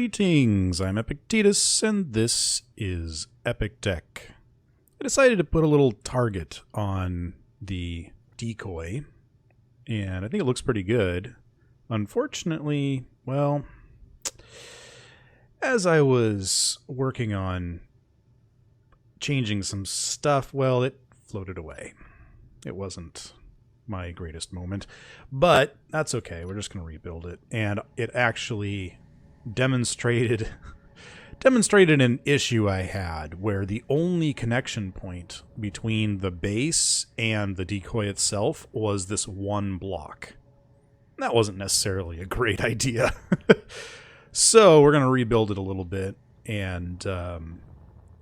Greetings, I'm Epictetus, and this is Epic Tech. I decided to put a little target on the decoy, and I think it looks pretty good. Unfortunately, well, as I was working on changing some stuff, well, it floated away. It wasn't my greatest moment, but that's okay. We're just going to rebuild it, and it actually demonstrated an issue I had where the only connection point between the base and the decoy itself was this one block. That wasn't necessarily a great idea. So we're going to rebuild it a little bit, and then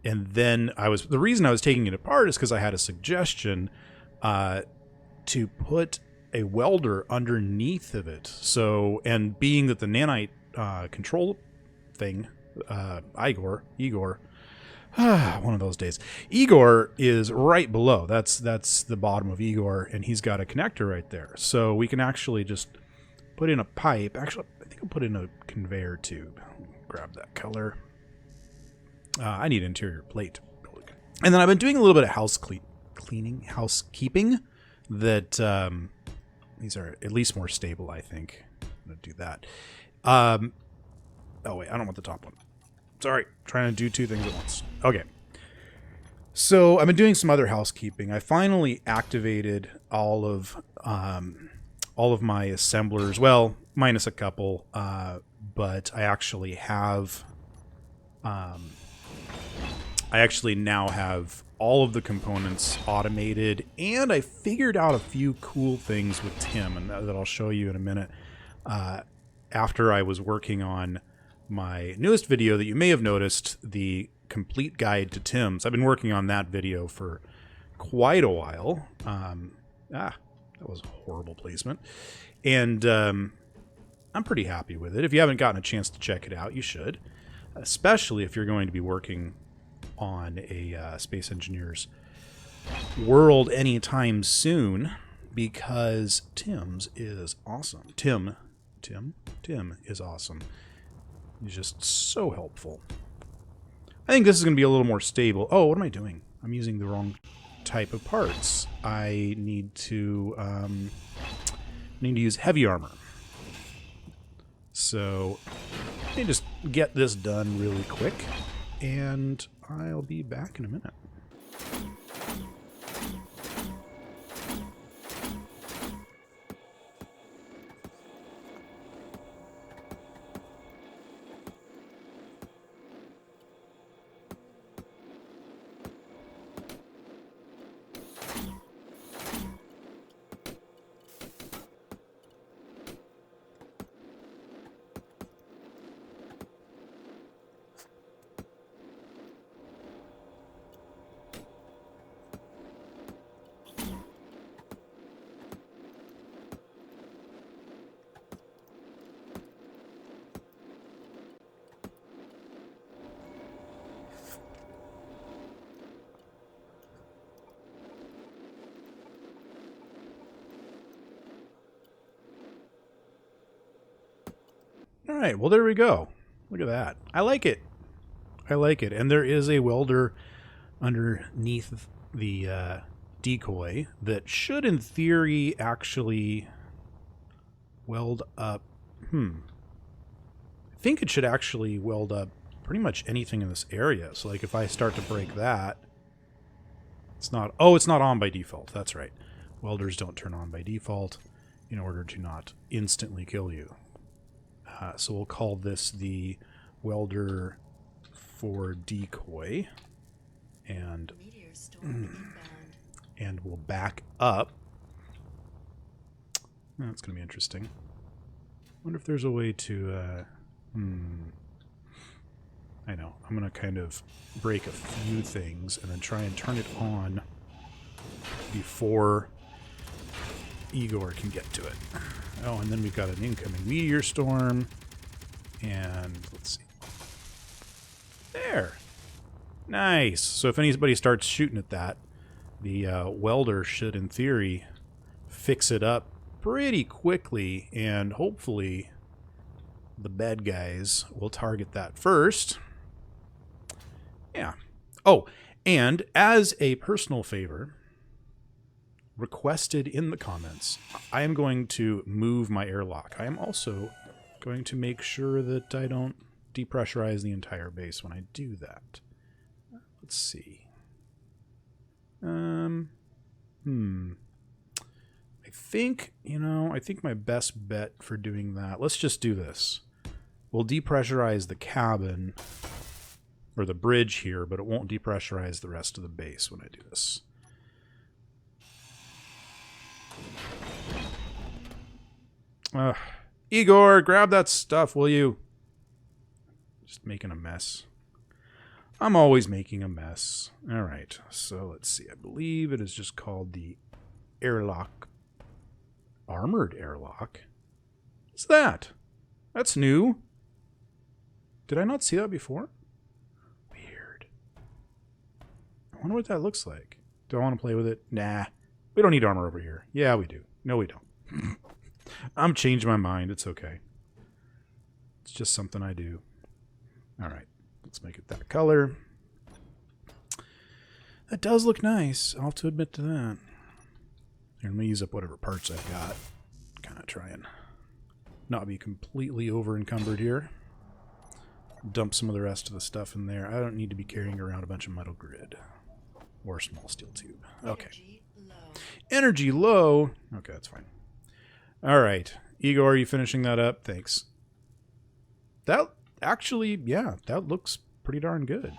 the reason I was taking it apart is because I had a suggestion to put a welder underneath of it. So, and being that the nanite control thing, Igor, one of those days, Igor is right below. That's the bottom of Igor, and he's got a connector right there. So we can actually just put in a pipe. Actually, I think I'll put in a conveyor tube. Grab that color. I need interior plate. And then I've been doing a little bit of housekeeping. That these are at least more stable, I think. I'm going to do that. Oh, wait, I don't want the top one. Sorry, trying to do two things at once. Okay. So I've been doing some other housekeeping. I finally activated all of my assemblers. Well, minus a couple, but I actually have. I actually now have all of the components automated, and I figured out a few cool things with Tim, and that I'll show you in a minute. After I was working on my newest video that you may have noticed, the complete guide to Tim's. I've been working on that video for quite a while. That was a horrible placement. And I'm pretty happy with it. If you haven't gotten a chance to check it out, you should. Especially if you're going to be working on a Space Engineer's world anytime soon, because Tim's is awesome. Tim is awesome. He's just so helpful. I think this is going to be a little more stable. Oh, what am I doing? I'm using the wrong type of parts. I need to use heavy armor. So let me just get this done really quick, and I'll be back in a minute. All right, well, there we go. Look at that. I like it. And there is a welder underneath the decoy that should, in theory, actually weld up. I think it should actually weld up pretty much anything in this area. So, like, if I start to break that, it's not... Oh, it's not on by default. That's right. Welders don't turn on by default in order to not instantly kill you. So we'll call this the welder for decoy, and we'll back up. That's going to be interesting. Wonder if there's a way to. I know. I'm going to kind of break a few things and then try and turn it on before Igor can get to it. Oh, and then we've got an incoming meteor storm. And let's see. There. Nice. So if anybody starts shooting at that, the welder should, in theory, fix it up pretty quickly and hopefully the bad guys. We'll target that first. Yeah. Oh, and as a personal favor, requested in the comments, I am going to move my airlock. I am also going to make sure that I don't depressurize the entire base when I do that. Let's see. I think, I think my best bet for doing that, let's just do this. We'll depressurize the cabin or the bridge here, but it won't depressurize the rest of the base when I do this. Igor, grab that stuff, will you? Just making a mess. I'm always making a mess. All right, so let's see. I believe it is just called the airlock. Armored airlock? What's that? That's new. Did I not see that before? Weird. I wonder what that looks like. Do I want to play with it? Nah. We don't need armor over here. Yeah, we do. No, we don't. I'm changing my mind. It's okay. It's just something I do. All right. Let's make it that color. That does look nice. I'll have to admit to that. Here, let me use up whatever parts I've got. Kind of try and not be completely over encumbered here. Dump some of the rest of the stuff in there. I don't need to be carrying around a bunch of metal grid. Or small steel tube. Okay. Energy low. Okay, that's fine. All right. Igor, are you finishing that up? Thanks. That actually, yeah, that looks pretty darn good.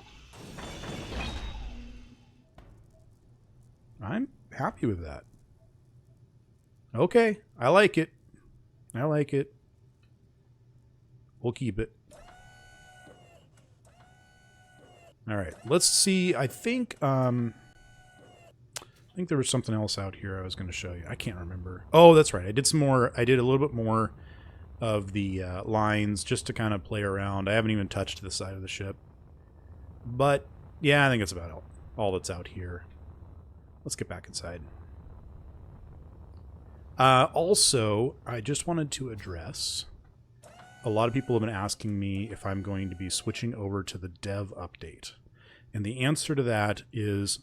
I'm happy with that. Okay, I like it. I like it. We'll keep it. All right, let's see. I think there was something else out here I was going to show you. I can't remember. Oh, that's right. I did some more. I did a little bit more of the lines just to kind of play around. I haven't even touched the side of the ship. But, yeah, I think it's about all that's out here. Let's get back inside. Also, I just wanted to address, a lot of people have been asking me if I'm going to be switching over to the dev update. And the answer to that is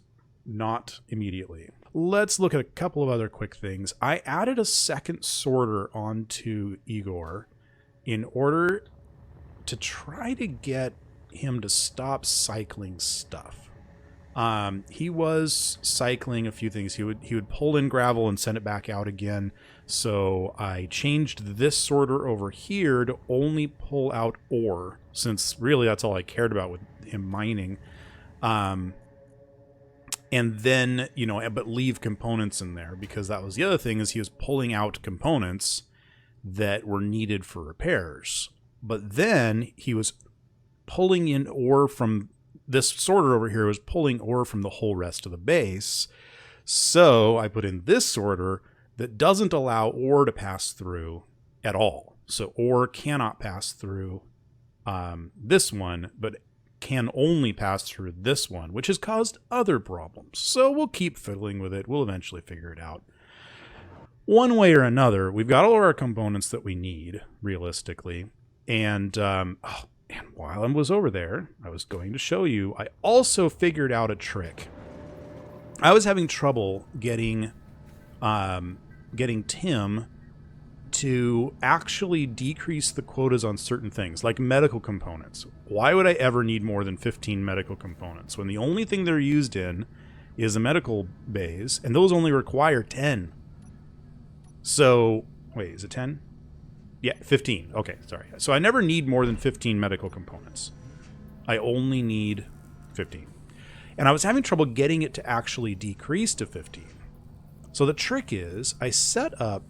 not immediately. Let's look at a couple of other quick things. I added a second sorter onto Igor in order to try to get him to stop cycling stuff. He was cycling a few things. He would pull in gravel and send it back out again. So I changed this sorter over here to only pull out ore, since really that's all I cared about with him mining. And then, but leave components in there, because that was the other thing, is he was pulling out components that were needed for repairs. But then he was pulling in ore from this sorter over here, was pulling ore from the whole rest of the base. So I put in this sorter that doesn't allow ore to pass through at all. So ore cannot pass through this one, but can only pass through this one, which has caused other problems. So we'll keep fiddling with it. We'll eventually figure it out. One way or another, we've got all of our components that we need, realistically. And while I was over there, I was going to show you, I also figured out a trick. I was having trouble getting Tim to actually decrease the quotas on certain things, like medical components. Why would I ever need more than 15 medical components when the only thing they're used in is a medical bays, and those only require 10? So, wait, is it 10? Yeah, 15. Okay, sorry. So I never need more than 15 medical components. I only need 15. And I was having trouble getting it to actually decrease to 15. So the trick is, I set up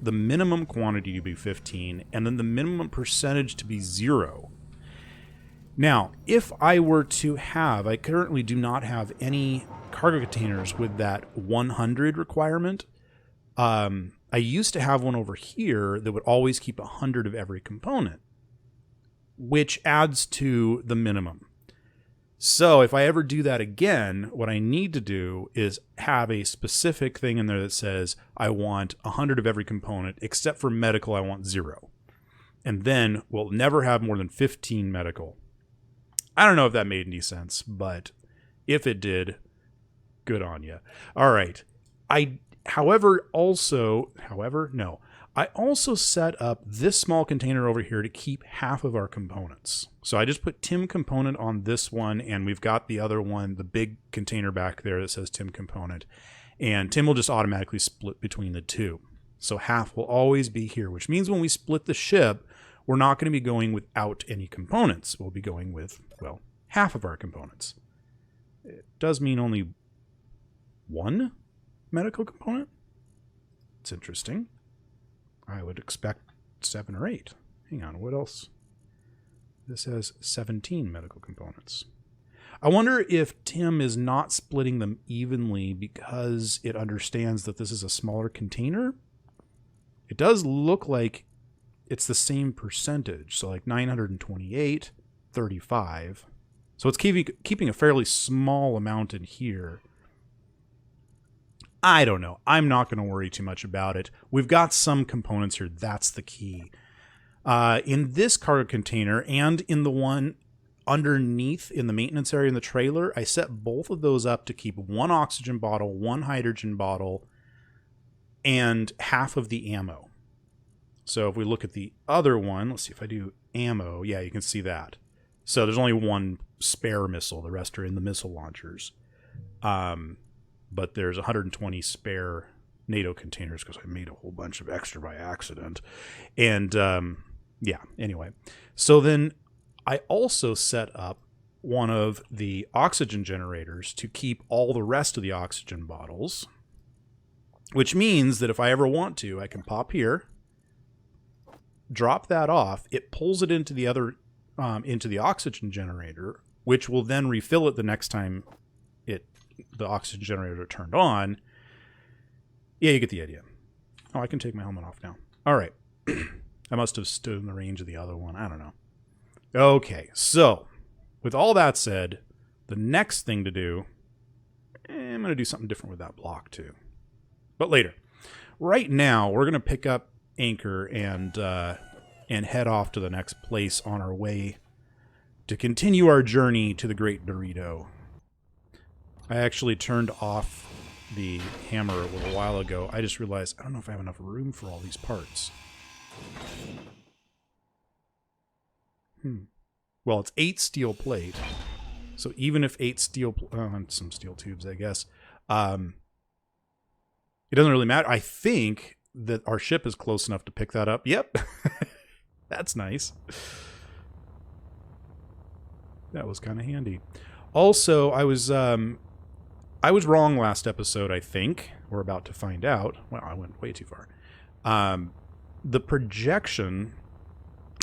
the minimum quantity to be 15, and then the minimum percentage to be 0. Now, if I were to have, I currently do not have any cargo containers with that 100 requirement. I used to have one over here that would always keep 100 of every component, which adds to the minimum. So if I ever do that again, what I need to do is have a specific thing in there that says I want 100 of every component, except for medical, I want 0. And then we'll never have more than 15 medical. I don't know if that made any sense, but if it did, good on you. All right. I also set up this small container over here to keep half of our components. So I just put Tim component on this one, and we've got the other one, the big container back there that says Tim component. And Tim will just automatically split between the two. So half will always be here, which means when we split the ship, we're not going to be going without any components. We'll be going with, well, half of our components. It does mean only one medical component. It's interesting. I would expect 7 or 8. Hang on, what else? This has 17 medical components. I wonder if Tim is not splitting them evenly because it understands that this is a smaller container. It does look like it's the same percentage. So like 928, 35. So it's keeping a fairly small amount in here. I don't know. I'm not going to worry too much about it. We've got some components here. That's the key. In this cargo container and in the one underneath in the maintenance area in the trailer, I set both of those up to keep 1 oxygen bottle, 1 hydrogen bottle, and half of the ammo. So if we look at the other one, let's see if I do ammo. Yeah, you can see that. So there's only 1 spare missile. The rest are in the missile launchers. But there's 120 spare NATO containers because I made a whole bunch of extra by accident. And yeah, anyway. So then I also set up one of the oxygen generators to keep all the rest of the oxygen bottles, which means that if I ever want to, I can pop here, drop that off. It pulls it into the other, into the oxygen generator, which will then refill it the next time the oxygen generator turned on. Yeah, you get the idea. Oh, I can take my helmet off now. All right. I must have stood in the range of the other one. I don't know. Okay, so with all that said, the next thing to do, I'm going to do something different with that block too. But later. Right now, we're going to pick up anchor and head off to the next place on our way to continue our journey to the Great Dorito. I actually turned off the hammer a little while ago. I just realized I don't know if I have enough room for all these parts. Well, it's 8 steel plate. So even if 8 steel... and some steel tubes, I guess. It doesn't really matter. I think that our ship is close enough to pick that up. Yep. That's nice. That was kind of handy. Also, I was wrong last episode, I think. We're about to find out. Well, I went way too far. The projection,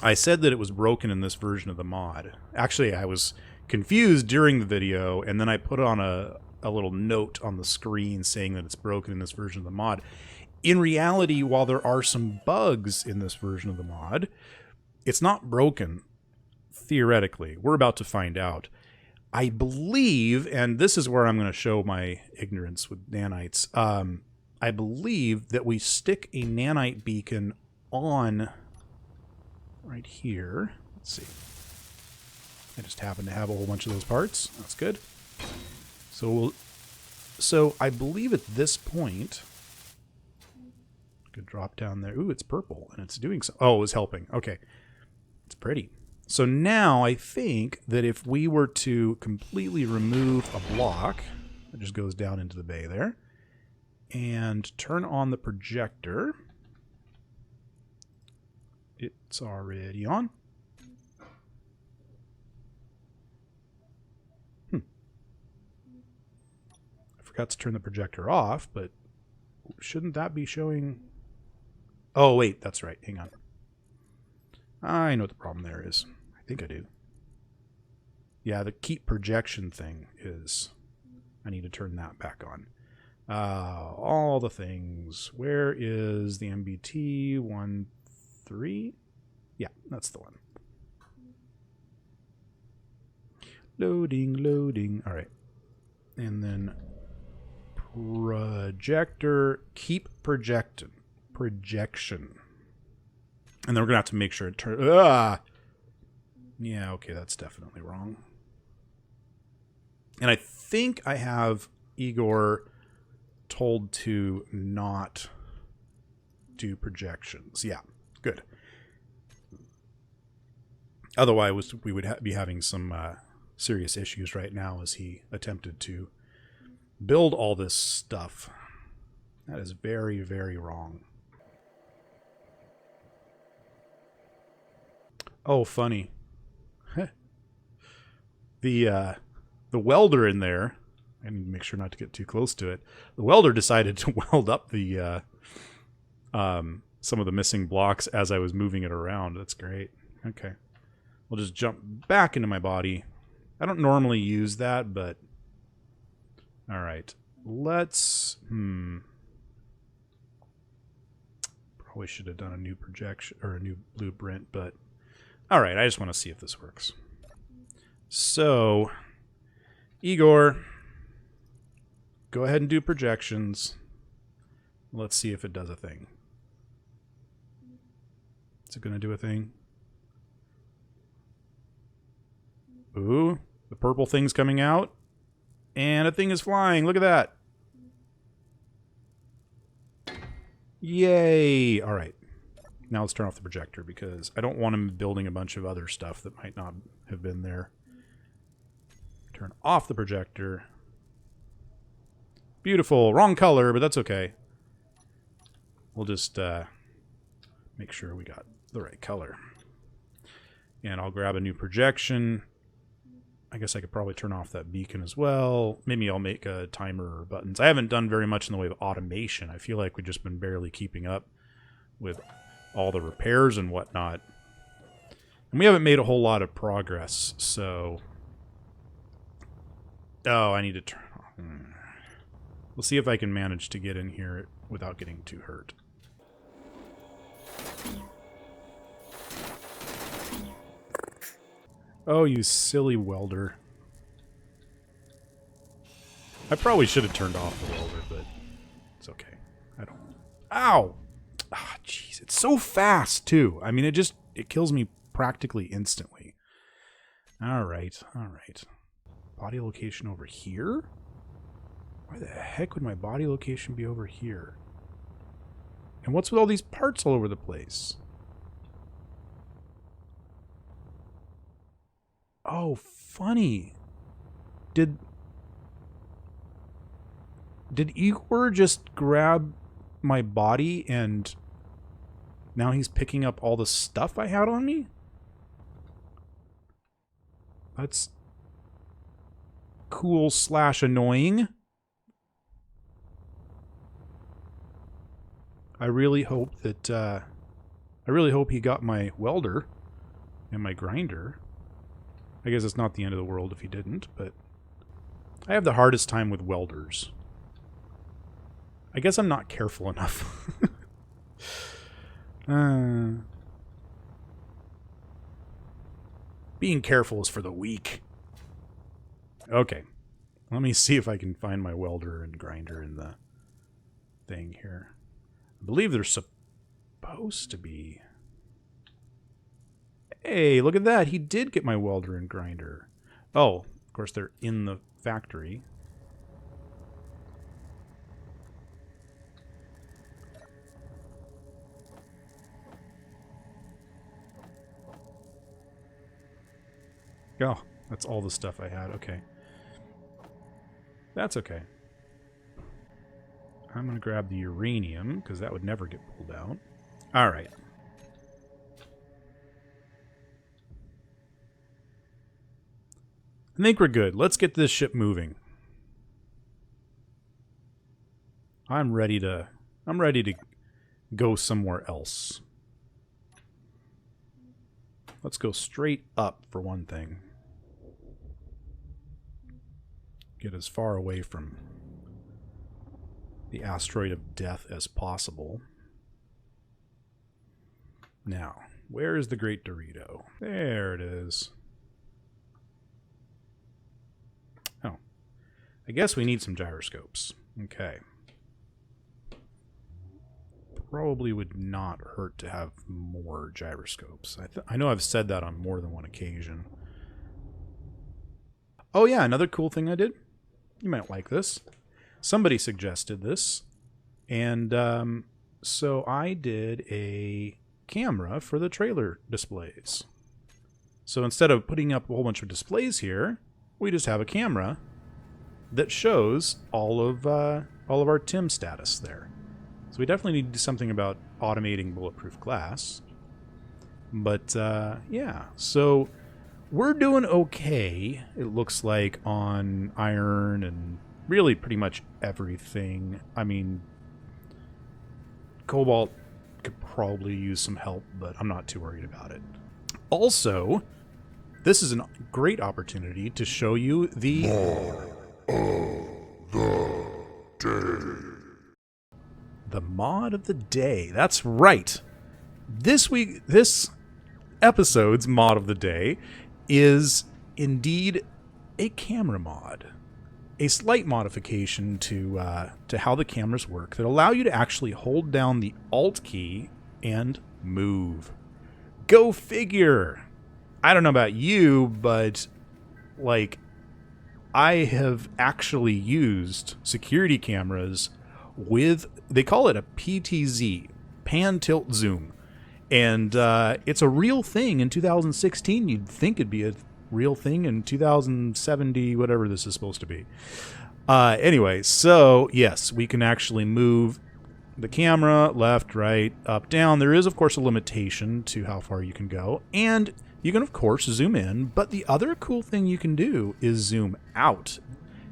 I said that it was broken in this version of the mod. Actually, I was confused during the video, and then I put on a little note on the screen saying that it's broken in this version of the mod. In reality, while there are some bugs in this version of the mod, it's not broken, theoretically. We're about to find out. I believe, and this is where I'm going to show my ignorance with nanites, I believe that we stick a nanite beacon on right here. Let's see. I just happen to have a whole bunch of those parts. That's good. So I believe at this point, could drop down there. Ooh, it's purple, and it's doing so. Oh, it was helping. Okay. It's pretty. So now I think that if we were to completely remove a block, it just goes down into the bay there, and turn on the projector, it's already on. I forgot to turn the projector off, but shouldn't that be showing? Oh, wait, that's right. Hang on. I know what the problem there is. I think I do. Yeah, the keep projection thing is... I need to turn that back on. All the things. Where is the MBT 1.3? Yeah, that's the one. Loading, loading. All right. And then projector, keep projection. And then we're going to have to make sure it turns... Ah! Yeah, okay, that's definitely wrong. And I think I have Igor told to not do projections. Yeah, good. Otherwise, we would be having some serious issues right now as he attempted to build all this stuff. That is very, very wrong. Oh, funny. The welder in there, I need to make sure not to get too close to it. The welder decided to weld up the some of the missing blocks as I was moving it around. That's great. Okay. We'll just jump back into my body. I don't normally use that, but... Alright. Let's... Probably should have done a new projection, or a new blueprint, but... Alright, I just want to see if this works. So... Igor... Go ahead and do projections. Let's see if it does a thing. Is it going to do a thing? Ooh, the purple thing's coming out. And a thing is flying. Look at that. Yay. All right. Now let's turn off the projector because I don't want him building a bunch of other stuff that might not have been there. Turn off the projector. Beautiful. Wrong color, but that's okay. We'll just make sure we got the right color. And I'll grab a new projection. I guess I could probably turn off that beacon as well. Maybe I'll make a timer or buttons. I haven't done very much in the way of automation. I feel like we've just been barely keeping up with all the repairs and whatnot. And we haven't made a whole lot of progress, so... Oh, I need to turn off. We'll see if I can manage to get in here without getting too hurt. Oh, you silly welder. I probably should have turned off the welder, but it's okay. I don't... Ow! Ah, jeez. It's so fast, too. I mean, it kills me practically instantly. Alright, alright. Body location over here? Why the heck would my body location be over here? And what's with all these parts all over the place? Oh, funny. Did Igor just grab my body and now he's picking up all the stuff I had on me? That's cool / annoying. I really hope that I really hope he got my welder and my grinder. I guess it's not the end of the world if he didn't, but I have the hardest time with welders. I guess I'm not careful enough. Being careful is for the weak. Okay. Let me see if I can find my welder and grinder in the thing here. I believe they're supposed to be... Hey, look at that. He did get my welder and grinder. Oh, of course they're in the factory. Oh, that's all the stuff I had. Okay. That's okay. I'm going to grab the uranium, because that would never get pulled out. Alright. I think we're good. Let's get this ship moving. I'm ready to go somewhere else. Let's go straight up for one thing. Get as far away from the asteroid of death as possible. Now, where is the Great Dorito? There it is. Oh. I guess we need some gyroscopes. Okay. probably would not hurt to have more gyroscopes. I know I've said that on more than one occasion. Oh yeah, another cool thing I did. You might like this. Somebody suggested this. And so I did a camera for the trailer displays. So instead of putting up a whole bunch of displays here, we just have a camera that shows all of our TIM status there. So we definitely need to do something about automating bulletproof glass. But yeah, so we're doing okay, it looks like, on iron and really pretty much everything. I mean, cobalt could probably use some help, but I'm not too worried about it. Also, this is a great opportunity to show you the mod of the day. That's right. This episode's mod of the day is indeed a camera mod. A slight modification to how the cameras work that allow you to actually hold down the Alt key and move. Go figure. I don't know about you, but like, I have actually used security cameras with, they call it a PTZ, pan tilt zoom. And it's a real thing in 2016. You'd think it'd be a real thing in 2070, whatever this is supposed to be. Anyway, so yes, we can actually move the camera left, right, up, down. There is, of course, a limitation to how far you can go. And you can, of course, zoom in. But the other cool thing you can do is zoom out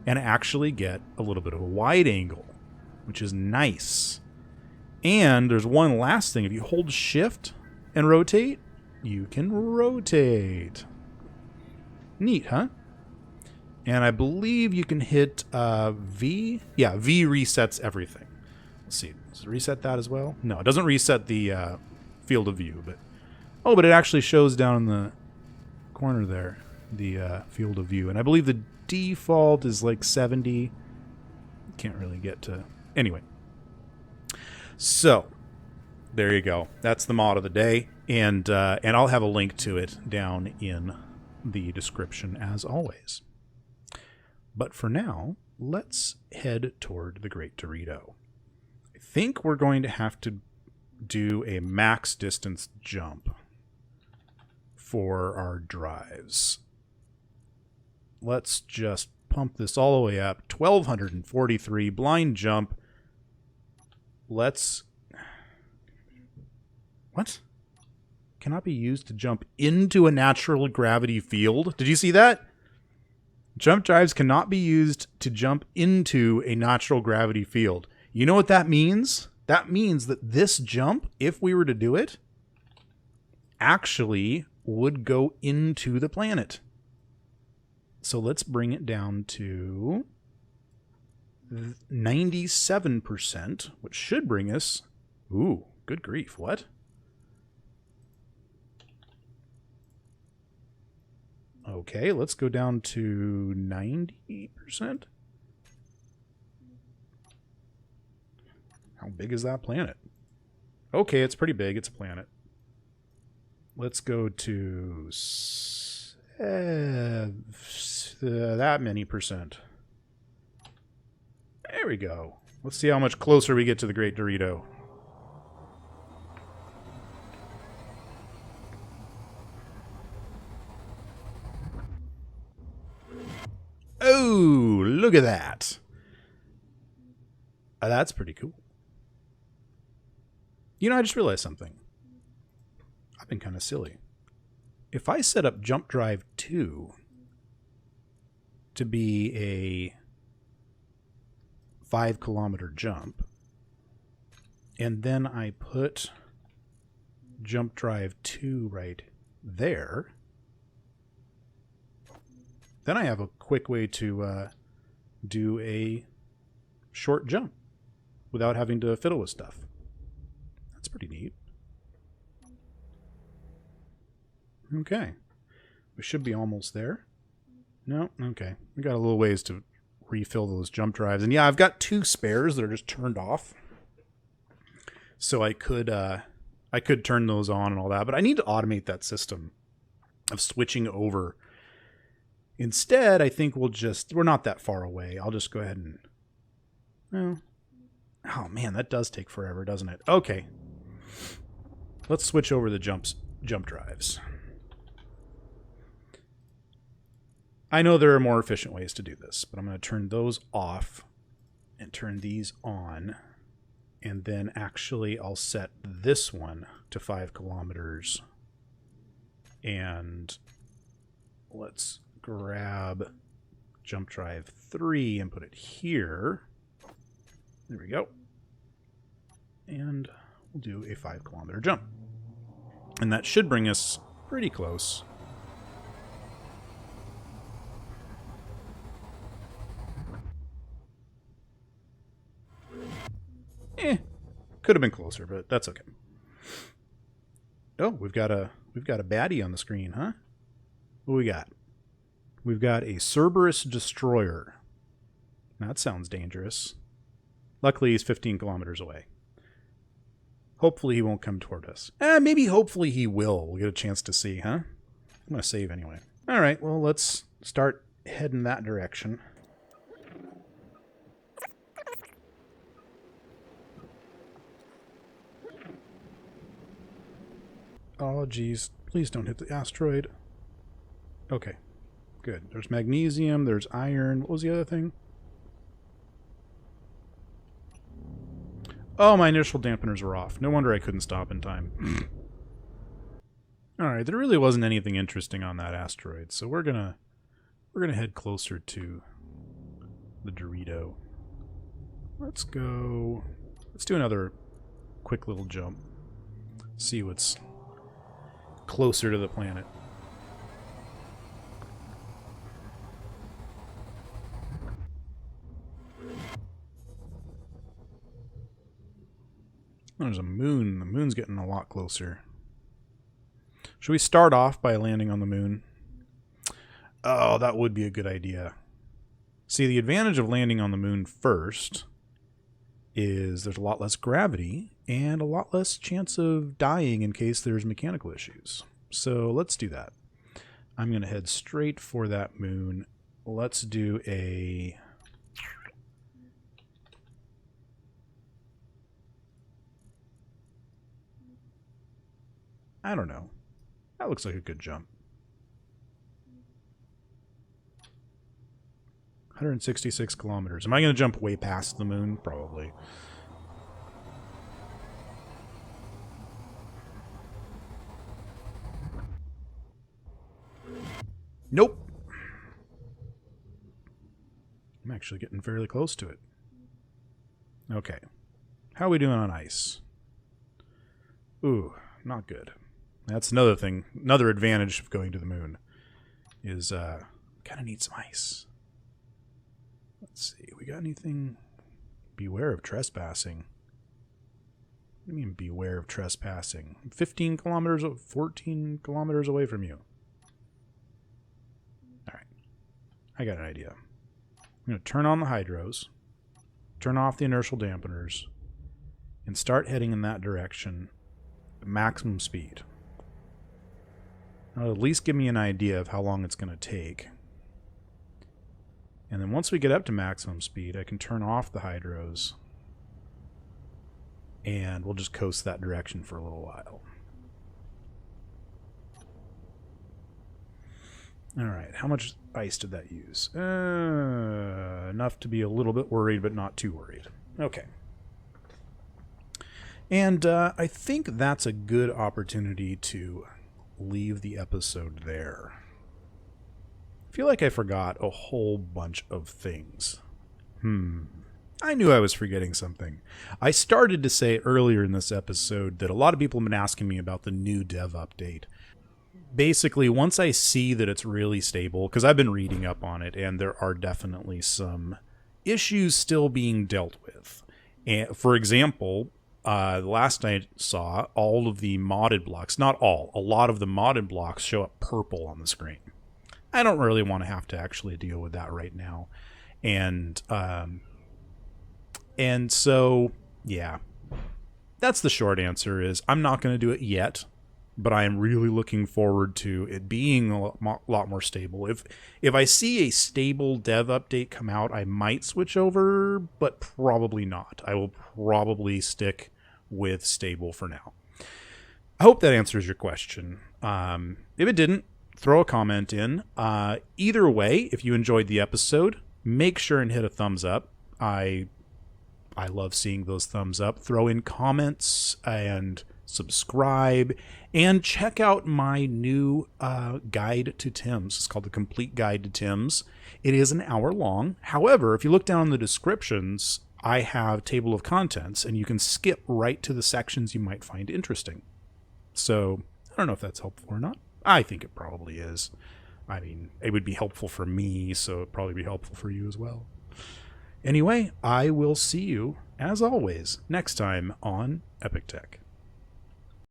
and actually get a little bit of a wide angle, which is nice. And there's one last thing. If you hold shift and rotate, you can rotate. Neat, huh? And I believe you can hit V. Yeah, V resets everything. Let's see. Does it reset that as well? No, it doesn't reset the field of view. But it actually shows down in the corner there, the field of view. And I believe the default is like 70. Can't really get to... Anyway. So, there you go. That's the mod of the day. And I'll have a link to it down in the description as always. But for now, let's head toward the Great Dorito. I think we're going to have to do a max distance jump for our drives. Let's just pump this all the way up. 1243 blind jump. Let's... What? Cannot be used to jump into a natural gravity field. Did you see that? Jump drives cannot be used to jump into a natural gravity field. You know what that means? That means that this jump, if we were to do it, actually would go into the planet. So let's bring it down to 97%, which should bring us... Ooh, good grief, what? Okay, let's go down to 90%. How big is that planet? Okay, it's pretty big. It's a planet. Let's go to that many percent. There we go. Let's see how much closer we get to the Great Dorito. Oh, look at that. That's pretty cool. You know, I just realized something. I've been kind of silly. If I set up Jump Drive 2 to be a 5-kilometer jump, and then I put Jump Drive 2 right there, then I have a quick way to do a short jump without having to fiddle with stuff. That's pretty neat. Okay. We should be almost there. No? Okay. We got a little ways to refill those jump drives. And yeah, I've got 2 spares that are just turned off. So I could turn those on and all that, but I need to automate that system of switching over. Instead, I think we're not that far away. I'll just go ahead and, well, oh man, that does take forever, doesn't it? Okay. Let's switch over the jump drives. I know there are more efficient ways to do this, but I'm going to turn those off and turn these on. And then actually I'll set this one to 5 kilometers. And let's grab jump drive 3 and put it here. There we go. And we'll do a 5 kilometer jump. And that should bring us pretty close. Could have been closer, but that's okay. Oh, we've got a baddie on the screen, huh? What we got? We've got a Cerberus destroyer. That sounds dangerous. Luckily, he's 15 kilometers away. Hopefully, he won't come toward us. Maybe hopefully he will. We'll get a chance to see, huh? I'm going to save anyway. All right, well, let's start heading that direction. Oh, geez. Please don't hit the asteroid. Okay. Good. There's magnesium. There's iron. What was the other thing? Oh, my initial dampeners are off. No wonder I couldn't stop in time. Alright, there really wasn't anything interesting on that asteroid, so we're gonna head closer to the Dorito. Let's do another quick little jump. See what's closer to the planet. There's a moon. The moon's getting a lot closer. Should we start off by landing on the moon? Oh, that would be a good idea. See, the advantage of landing on the moon first is there's a lot less gravity and a lot less chance of dying in case there's mechanical issues. So let's do that. I'm going to head straight for that moon. Let's do a... I don't know. That looks like a good jump. 166 kilometers. Am I going to jump way past the moon? Probably. Nope. I'm actually getting fairly close to it. Okay. How are we doing on ice? Ooh, not good. That's another thing. Another advantage of going to the moon is kind of need some ice. Let's see. We got anything? Beware of trespassing. What do you mean beware of trespassing? 15 kilometers, 14 kilometers away from you. All right. I got an idea. I'm going to turn on the hydros, turn off the inertial dampeners, and start heading in that direction at maximum speed. That'll at least give me an idea of how long it's going to take. And then once we get up to maximum speed, I can turn off the hydros, and we'll just coast that direction for a little while. Alright, how much ice did that use? Enough to be a little bit worried, but not too worried. Okay. And I think that's a good opportunity to leave the episode there. I feel like I forgot a whole bunch of things. I knew I was forgetting something. I started to say earlier in this episode that a lot of people have been asking me about the new dev update. Basically, once I see that it's really stable, because I've been reading up on it, and there are definitely some issues still being dealt with. And for example, the last I saw, all of the modded blocks, not all, a lot of the modded blocks show up purple on the screen. I don't really want to have to actually deal with that right now. And so, yeah. that's the short answer. Is I'm not going to do it yet, but I am really looking forward to it being a lot more stable. If I see a stable dev update come out, I might switch over, but probably not. I will probably stick with stable for now. I hope that answers your question. If it didn't, throw a comment in. Either way, if you enjoyed the episode, make sure and hit a thumbs up. I love seeing those thumbs up. Throw in comments and subscribe, and check out my new guide to Tim's. It's called The Complete Guide to Tim's. It is an hour long. However, if you look down in the descriptions, I have table of contents, and you can skip right to the sections you might find interesting. So I don't know if that's helpful or not. I think it probably is. I mean, it would be helpful for me, so it'd probably be helpful for you as well. Anyway, I will see you, as always, next time on Epic Tech.